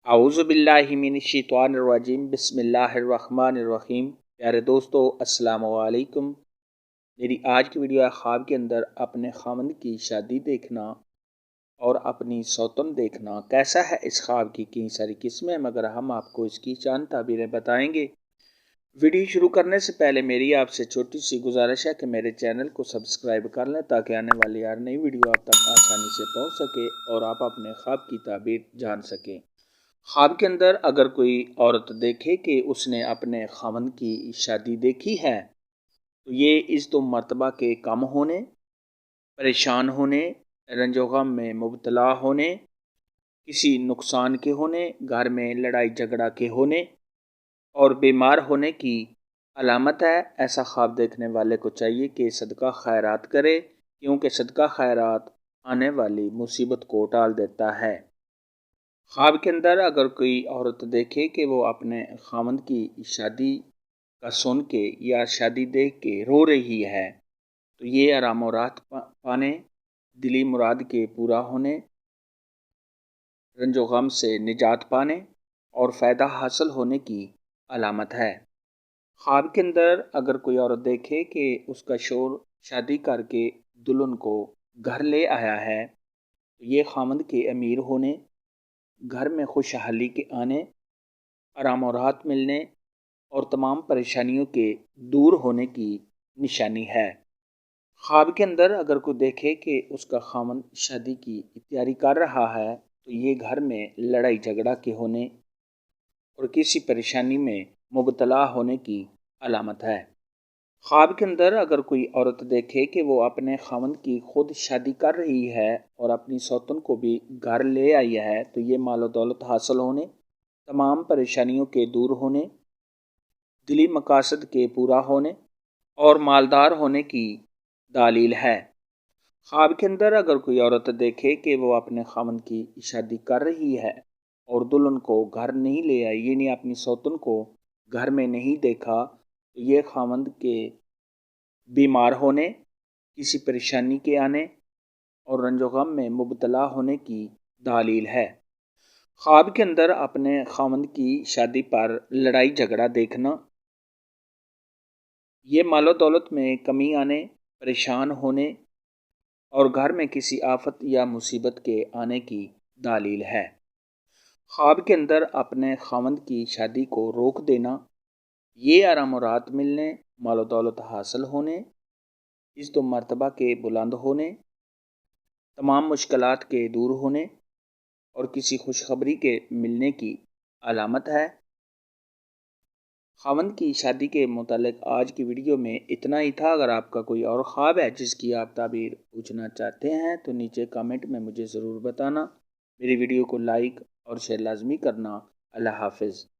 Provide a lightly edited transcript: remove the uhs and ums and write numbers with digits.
औज़ुबिल्लाहिमिनश्शैतानिर्रजीम बिस्मिल्लाहिर्रहमानिर्रहीम। प्यारे दोस्तों, अस्सलाम वालेकुम। मेरी आज की वीडियो है ख्वाब के अंदर अपने खामंद की शादी देखना और अपनी सौतन देखना। कैसा है इस ख्वाब की कई सारी किस्में, मगर हम आपको इसकी चंद ताबीरें बताएंगे। वीडियो शुरू करने से पहले मेरी आपसे छोटी सी गुजारिश है कि मेरे चैनल को सब्सक्राइब कर लें ताकि आने वाली हर नई वीडियो आप तक आसानी से पहुंच सके और आप अपने ख्वाब की ताबीर जान सकें। ख्वाब के अंदर अगर कोई औरत देखे कि उसने अपने खामन की शादी देखी है, तो ये इस दो मरतबा के कम होने, परेशान होने, रंजो गम में मुबतला होने, किसी नुकसान के होने, घर में लड़ाई झगड़ा के होने और बीमार होने की अलामत है। ऐसा ख्वाब देखने वाले को चाहिए कि सदका खैरात करे, क्योंकि सदका खैरात आने वाली मुसीबत को टाल देता है। ख्वाब के अंदर अगर कोई औरत देखे कि वो अपने खामंद की शादी का सुन के या शादी देख के रो रही है, तो ये आराम और राहत पाने, दिली मुराद के पूरा होने, रंजो गम से निजात पाने और फ़ायदा हासिल होने की अलामत है। ख्वाब के अंदर अगर कोई औरत देखे कि उसका शौहर शादी करके दुल्हन को घर ले आया है, तो ये खामंद के अमीर होने, घर में खुशहाली के आने, आराम और राहत मिलने और तमाम परेशानियों के दूर होने की निशानी है। ख्वाब के अंदर अगर कोई देखे कि उसका खामन शादी की तैयारी कर रहा है, तो ये घर में लड़ाई झगड़ा के होने और किसी परेशानी में मुबतला होने की अलामत है। ख्वाब के अंदर अगर कोई औरत देखे कि वो अपने खामन की खुद शादी कर रही है और अपनी सौतन को भी घर ले आई है, तो ये मालो दौलत हासिल होने, तमाम परेशानियों के दूर होने, दिली मकासद के पूरा होने और मालदार होने की दालील है। ख्वाब के अंदर अगर कोई औरत देखे कि वो अपने खामन की शादी कर रही है और दुल्हन को घर नहीं ले आई, यानी अपनी सौतन को घर में नहीं देखा, तो ये खामंद के बीमार होने, किसी परेशानी के आने और रंजो गम में मुबतला होने की दालील है। ख्वाब के अंदर अपने खामंद की शादी पर लड़ाई झगड़ा देखना, ये मालो दौलत में कमी आने, परेशान होने और घर में किसी आफत या मुसीबत के आने की दालील है। ख्वाब के अंदर अपने खामंद की शादी को रोक देना, ये आराम और राहत मिलने, मालो दौलत हासिल होने, इस दो मरतबा के बुलंद होने, तमाम मुश्किलात के दूर होने और किसी खुशखबरी के मिलने की अलामत है। खामंद की शादी के मुतालिक आज की वीडियो में इतना ही था। अगर आपका कोई और ख्वाब है जिसकी आप ताबीर पूछना चाहते हैं, तो नीचे कमेंट में मुझे ज़रूर बताना। मेरी वीडियो को लाइक और शेयर लाजमी करना। अल्लाह हाफिज़।